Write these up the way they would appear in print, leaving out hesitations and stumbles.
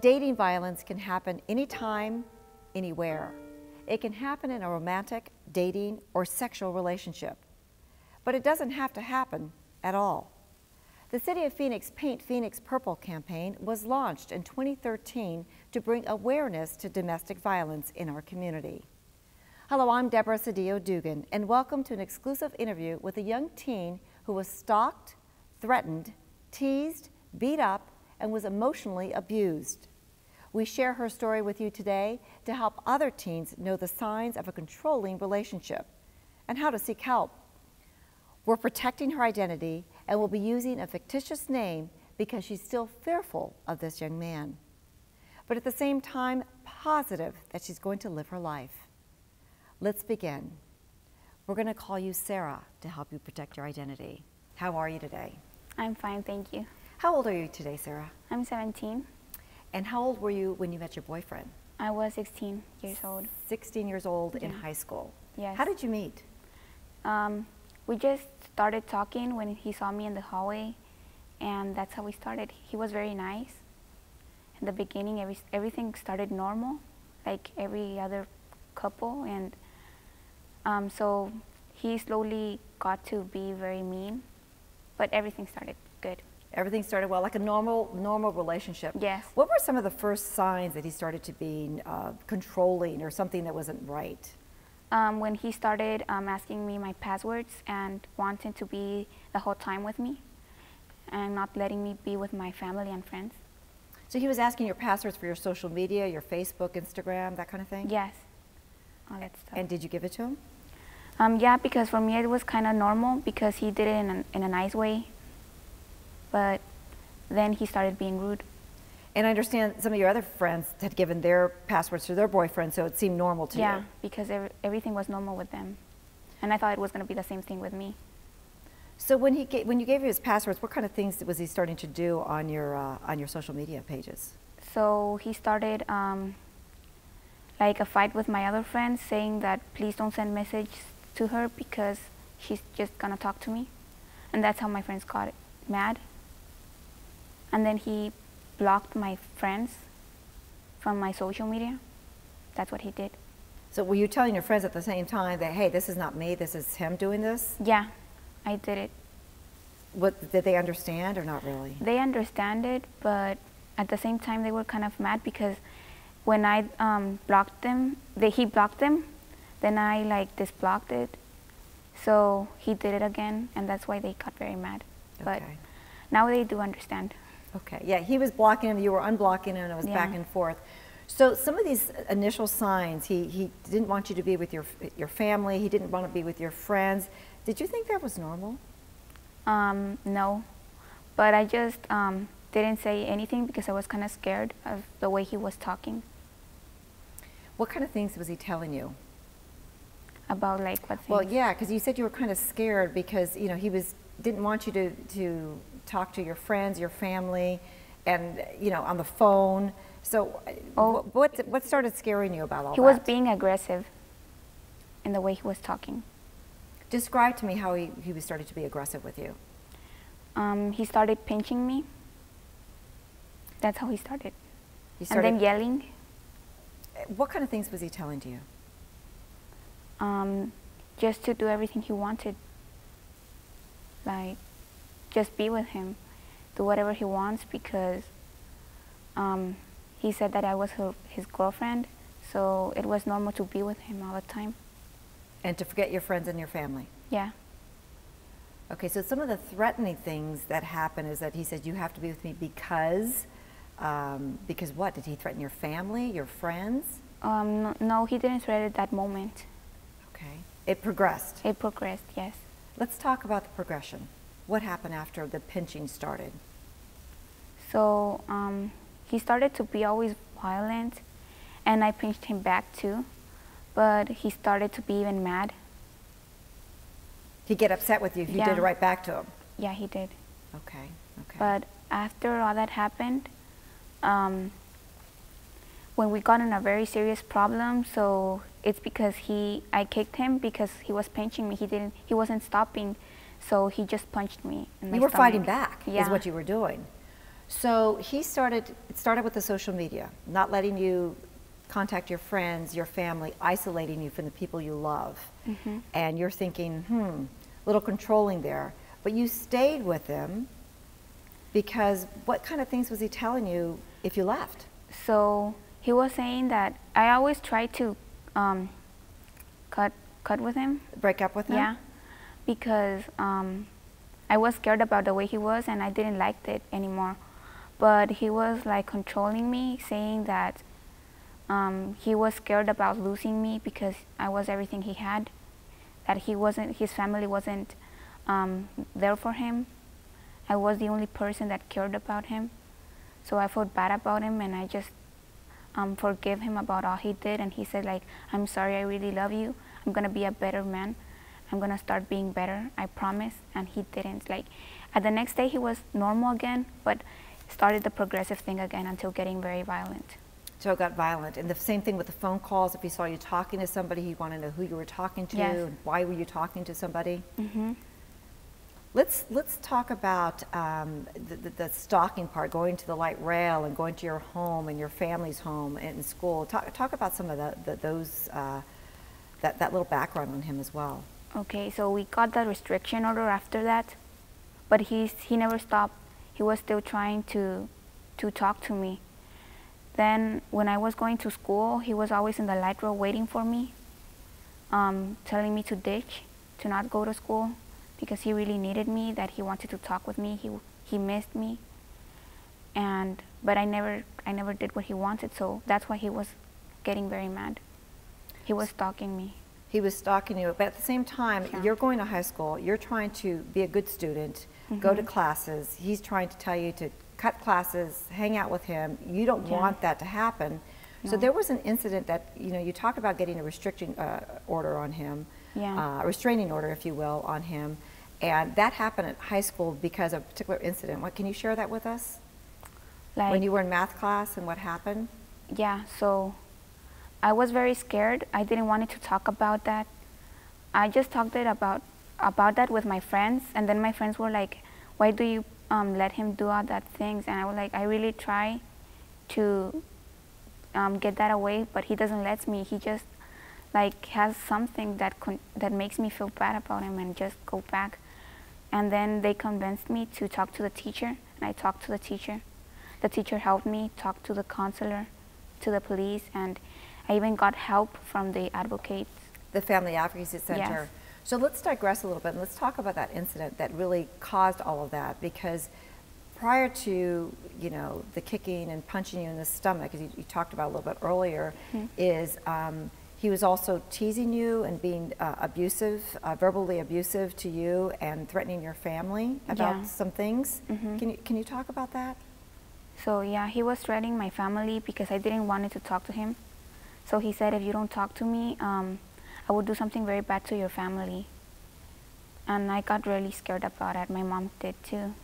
Dating violence can happen anytime, anywhere. It can happen in a romantic, dating, or sexual relationship. But it doesn't have to happen at all. The City of Phoenix Paint Phoenix Purple campaign was launched in 2013 to bring awareness to domestic violence in our community. Hello, I'm Deborah Cedillo-Dugan, and welcome to an exclusive interview with a young teen who was stalked, threatened, teased, beat up, and was emotionally abused. We share her story with you today to help other teens know the signs of a controlling relationship and how to seek help. We're protecting her identity and will be using a fictitious name because she's still fearful of this young man, but at the same time positive that she's going to live her life. Let's begin. We're going to call you Sarah to help you protect your identity. How are you today? I'm fine, thank you. How old are you today, Sarah? I'm 17. And how old were you when you met your boyfriend? I was 16 years old. 16 years old in high school. Yes. How did you meet? We just started talking when he saw me in the hallway, and that's how we started. He was very nice. In the beginning, everything started normal, like every other couple, and so he slowly got to be very mean, but everything started good. Everything started well, like a normal relationship. Yes. What were some of the first signs that he started to be controlling or something that wasn't right? When he started asking me my passwords and wanting to be the whole time with me and not letting me be with my family and friends. So he was asking your passwords for your social media, your Facebook, Instagram, that kind of thing? Yes, all that stuff. And did you give it to him? Yeah, because for me it was kind of normal because he did it in a nice way, but then he started being rude. And I understand some of your other friends had given their passwords to their boyfriend, so it seemed normal to you. Yeah, because everything was normal with them. And I thought it was going to be the same thing with me. So when you gave you his passwords, what kind of things was he starting to do on your social media pages? So he started like a fight with my other friends, saying that please don't send messages to her because she's just going to talk to me. And that's how my friends got mad. And then he blocked my friends from my social media. That's what he did. So were you telling your friends at the same time that, hey, this is not me, this is him doing this? Yeah, I did it. What, did they understand or not really? They understand it, but at the same time they were kind of mad because when I blocked them, he blocked them, then I like disblocked it. So he did it again, and that's why they got very mad. But Okay. now they do understand. Okay, yeah, he was blocking him, you were unblocking him, and it was back and forth. So some of these initial signs, he didn't want you to be with your family, he didn't want to be with your friends. Did you think that was normal? No, but I just didn't say anything because I was kind of scared of the way he was talking. What kind of things was he telling you? About like what things? Well, yeah, because you said you were kind of scared because, you know, he didn't want you to talk to your friends, your family, and, you know, on the phone. So what started scaring you about all that? He was being aggressive in the way he was talking. Describe to me how he was starting to be aggressive with you. He started pinching me. That's how he started. And then yelling. What kind of things was he telling to you? Just to do everything he wanted. Like, just be with him, do whatever he wants because he said that I was his girlfriend, so it was normal to be with him all the time. And to forget your friends and your family? Yeah. Okay, so some of the threatening things that happen is that he said you have to be with me because what? Did he threaten your family, your friends? No, he didn't threaten at that moment. Okay, it progressed? It progressed, yes. Let's talk about the progression. What happened after the pinching started? So he started to be always violent, and I pinched him back too, but he started to be even mad. He'd get upset with you if you did it right back to him? Yeah, he did. Okay, okay. But after all that happened, when we got in a very serious problem, so it's because I kicked him because he was pinching me. He wasn't stopping, so he just punched me in my You were stomach. fighting back, is Yeah. what you were doing. So it started with the social media, not letting you contact your friends, your family, isolating you from the people you love. And you're thinking, a little controlling there. But you stayed with him because what kind of things was he telling you if you left? So he was saying that I always try to cut with him. Break up with him? Yeah, because I was scared about the way he was and I didn't like it anymore. But he was like controlling me, saying that he was scared about losing me because I was everything he had, that his family wasn't there for him. I was the only person that cared about him. So I felt bad about him and I just forgive him about all he did. And he said like, I'm sorry, I really love you. I'm gonna be a better man. I'm gonna start being better, I promise. And he didn't. Like, at the next day he was normal again, but started the progressive thing again until getting very violent. So it got violent. And the same thing with the phone calls. If he saw you talking to somebody, he'd want to know who you were talking to and why were you talking to somebody. Let's talk about the stalking part, going to the light rail and going to your home and your family's home and school. Talk about some of that little background on him as well. Okay, so we got the restriction order after that, but he never stopped. He was still trying to talk to me. Then when I was going to school, he was always in the light rail waiting for me, telling me to ditch, to not go to school, because he really needed me, that he wanted to talk with me, he missed me. But I never did what he wanted, so that's why he was getting very mad. He was stalking me. He was stalking you, but at the same time, you're going to high school, you're trying to be a good student, go to classes, he's trying to tell you to cut classes, hang out with him. You don't want that to happen. No. So there was an incident that, you talk about getting a restricting order on him, a restraining order, if you will, on him. And that happened at high school because of a particular incident. Can you share that with us? Like, when you were in math class and what happened? Yeah, so I was very scared. I didn't want to talk about that. I just talked about that with my friends, and then my friends were like, why do you let him do all that things? And I was like, I really try to get that away, but he doesn't let me. He just like has something that makes me feel bad about him and just go back. And then they convinced me to talk to the teacher, and I talked to the teacher. The teacher helped me talk to the counselor, to the police, and I even got help from the advocates. The Family Advocacy Center. Yes. So let's digress a little bit and let's talk about that incident that really caused all of that, because prior to, the kicking and punching you in the stomach, as you talked about a little bit earlier, is he was also teasing you and being abusive, verbally abusive to you and threatening your family about some things. Can you talk about that? So yeah, he was threatening my family because I didn't want to talk to him. So he said, if you don't talk to me, I will do something very bad to your family. And I got really scared about it. My mom did too.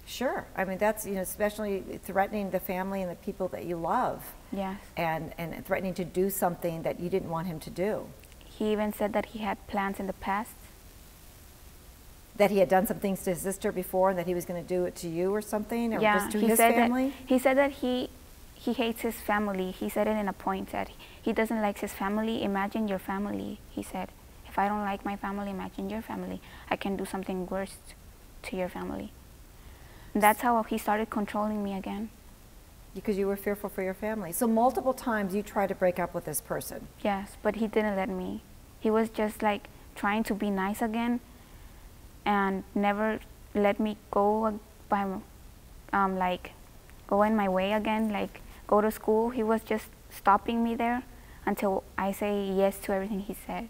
Sure. I mean, that's, especially threatening the family and the people that you love. Yes. And threatening to do something that you didn't want him to do. He even said that he had plans in the past. That he had done some things to his sister before and that he was going to do it to you or something? Or just to his family? He said that he hates his family. He said it in a point that he doesn't like his family. Imagine your family, he said. If I don't like my family, imagine your family. I can do something worse to your family. And that's how he started controlling me again. Because you were fearful for your family. So multiple times you tried to break up with this person. Yes, but he didn't let me. He was just like trying to be nice again and never let me go by, go in my way again, like go to school. He was just stopping me there until I say yes to everything he says.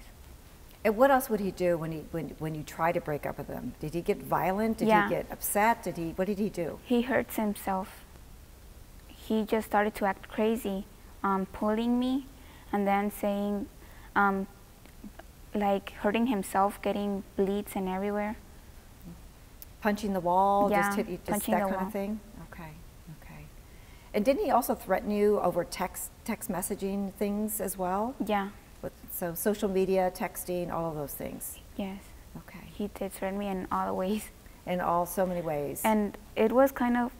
And what else would he do when you try to break up with him? Did he get violent? Did he get upset? What did he do? He hurts himself. He just started to act crazy, pulling me and then saying, like hurting himself, getting bleeds and everywhere. Punching the wall? Yeah, just hit you, just punching that the kind wall. of thing? Okay. And didn't he also threaten you over text messaging things as well? Yeah. So social media, texting, all of those things? Yes. Okay. He did threaten me in all the ways. In so many ways. And it was kind of,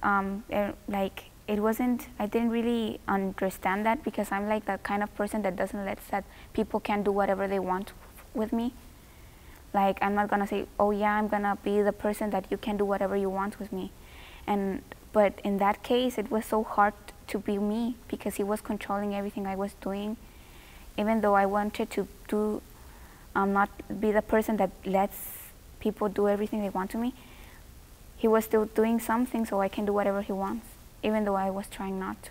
like it wasn't, I didn't really understand that because I'm like the kind of person that doesn't let that people can do whatever they want with me. Like I'm not gonna say, oh yeah, I'm gonna be the person that you can do whatever you want with me. But in that case, it was so hard to be me because he was controlling everything I was doing. Even though I wanted to do, not be the person that lets people do everything they want to me, he was still doing something so I can do whatever he wants, even though I was trying not to.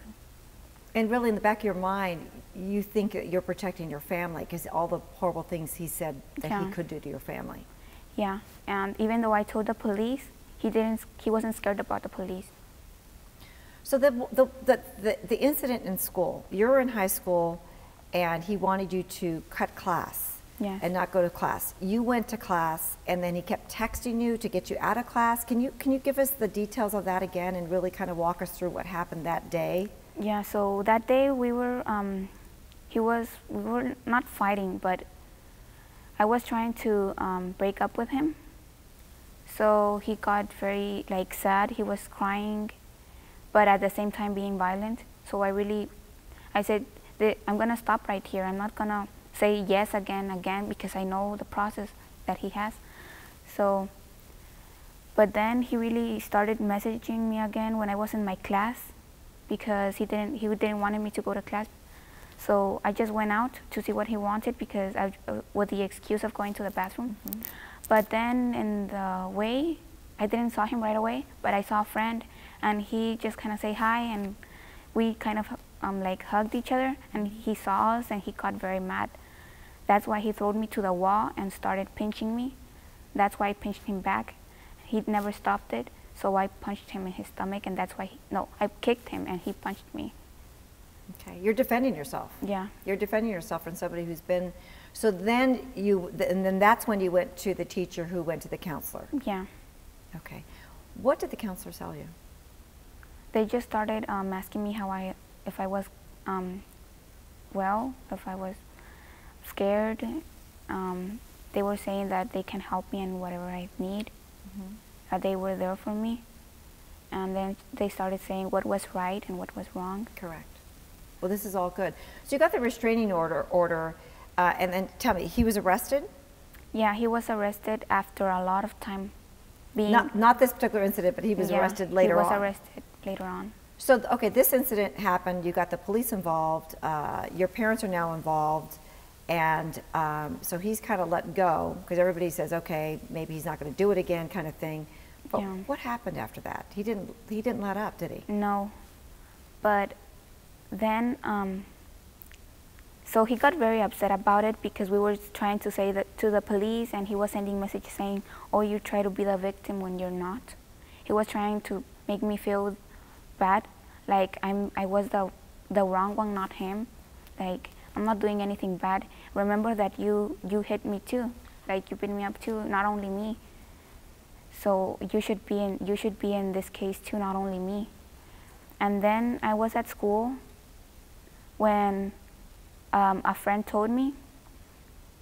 And really in the back of your mind, you think that you're protecting your family because all the horrible things he said that he could do to your family. Yeah, and even though I told the police, he wasn't scared about the police. So the incident in school, you're in high school and he wanted you to cut class. Yes. And not go to class. You went to class and then he kept texting you to get you out of class. Can you give us the details of that again and really kind of walk us through what happened that day? Yeah, so that day we were not fighting, but I was trying to break up with him. So he got very like sad, he was crying, but at the same time being violent. So I said, I'm gonna stop right here. I'm not gonna say yes again because I know the process that he has. So, but then he really started messaging me again when I was in my class because he didn't want me to go to class. So I just went out to see what he wanted because with the excuse of going to the bathroom. Mm-hmm. But then in the way, I didn't saw him right away, but I saw a friend and he just kind of say hi and we kind of like hugged each other and he saw us and he got very mad. That's why he threw me to the wall and started pinching me. That's why I pinched him back. He never stopped it, so I punched him in his stomach and that's why I kicked him and he punched me. Okay, you're defending yourself. Yeah. You're defending yourself from somebody who's been, so then and then that's when you went to the teacher who went to the counselor. Yeah. Okay. What did the counselor tell you? They just started asking me if I was well, if I was scared. They were saying that they can help me in whatever I need, that they were there for me. And then they started saying what was right and what was wrong. Correct. Well, this is all good. So you got the restraining order, and then tell me, he was arrested? Yeah, he was arrested after a lot of time being... Not this particular incident, but he was arrested later on. He was arrested later on. So, okay, this incident happened, you got the police involved, your parents are now involved, and so he's kind of let go, because everybody says, okay, maybe he's not going to do it again kind of thing. But what happened after that? He didn't let up, did he? No, but then, so he got very upset about it because we were trying to say that to the police and he was sending messages saying, oh, you try to be the victim when you're not. He was trying to make me feel bad, like I was the wrong one, not him. Like, I'm not doing anything bad. Remember that you hit me too. Like, you beat me up too, not only me. So you should be in this case too, not only me. And then I was at school when a friend told me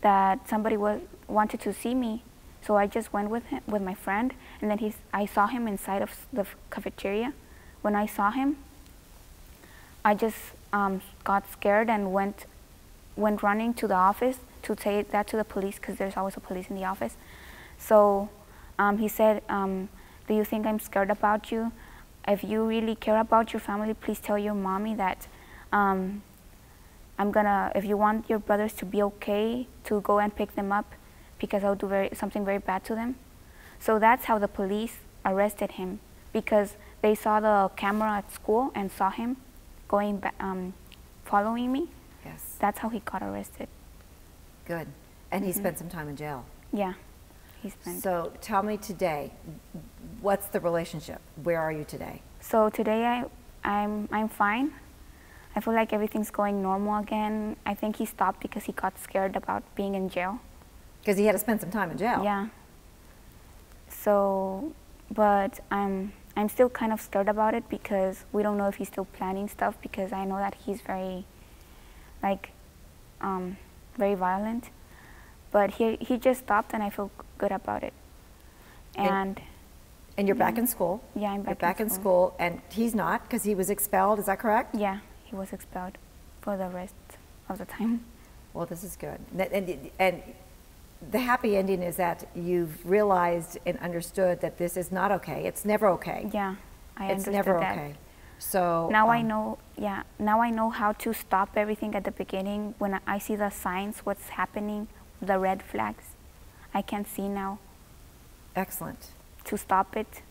that somebody wanted to see me. So I just went with my friend, and then I saw him inside of the cafeteria. When I saw him, I just got scared and went running to the office to say that to the police, because there's always a police in the office. So he said, do you think I'm scared about you? If you really care about your family, please tell your mommy that if you want your brothers to be okay, to go and pick them up, because I'll do something very bad to them. So that's how the police arrested him, because they saw the camera at school and saw him going back, following me. Yes. That's how he got arrested. Good. And he spent some time in jail. Yeah, he spent. So tell me today, what's the relationship? Where are you today? So today I'm fine. I feel like everything's going normal again. I think he stopped because he got scared about being in jail. Because he had to spend some time in jail. Yeah. So, but I'm still kind of scared about it because we don't know if he's still planning stuff, because I know that he's very, like, very violent. But he just stopped and I feel good about it. And And you're back in school? Yeah, I'm You're back in school, and he's not, because he was expelled, is that correct? Yeah, he was expelled for the rest of the time. Well, this is good. And the happy ending is that you've realized and understood that this is not okay. It's never okay. Yeah, I It's understood never that. okay. So Now I know, yeah, now I know how to stop everything at the beginning. When I see the signs, what's happening, the red flags, I can see now Excellent. to stop it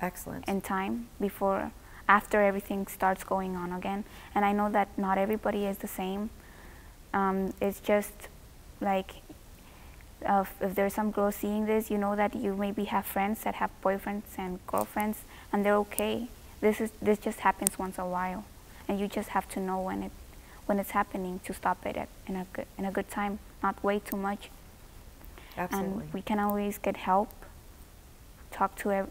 Excellent. in time before, after everything starts going on again. And I know that not everybody is the same. It's just like, if there's some girl seeing this, you know that you maybe have friends that have boyfriends and girlfriends, and they're okay. This just happens once a while, and you just have to know when it's happening to stop it in a good time, not way too much. Absolutely. And we can always get help. Talk to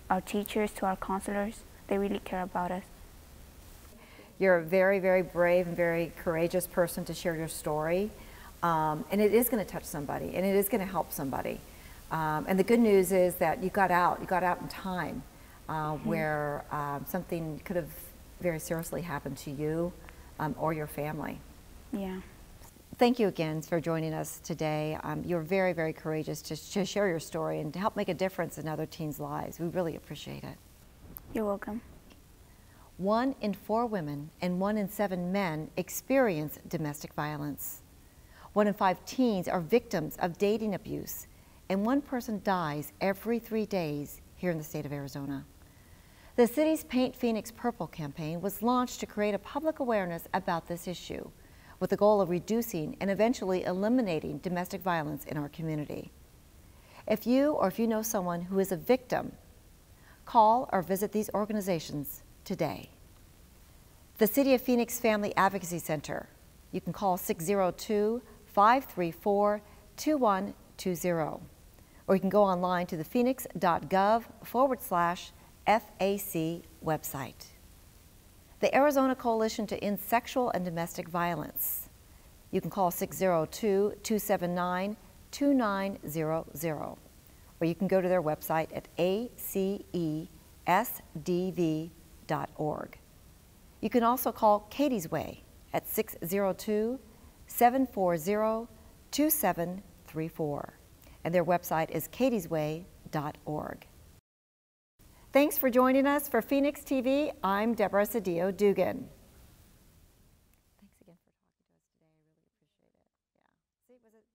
our teachers, to our counselors. They really care about us. You're a very, very brave and very courageous person to share your story. And it is going to touch somebody, and it is going to help somebody. And the good news is that you got out in time, where something could have very seriously happened to you or your family. Yeah. Thank you again for joining us today. You're very, very courageous to share your story and to help make a difference in other teens' lives. We really appreciate it. You're welcome. 1 in 4 women and 1 in 7 men experience domestic violence. 1 in 5 teens are victims of dating abuse, and 1 person dies every 3 days here in the state of Arizona. The city's Paint Phoenix Purple campaign was launched to create a public awareness about this issue, with the goal of reducing and eventually eliminating domestic violence in our community. If you know someone who is a victim, call or visit these organizations today. The City of Phoenix Family Advocacy Center. You can call 602-534-2120, or you can go online to the phoenix.gov/FAC website. The Arizona Coalition to End Sexual and Domestic Violence. You can call 602-279-2900, or you can go to their website at acesdv.org. You can also call Katie's Way at 602-740-2734, and their website is katiesway.org. Thanks for joining us for Phoenix TV. I'm Deborah Cedillo Dugan. Thanks again for talking to us today. I really appreciate it. Yeah. See, was it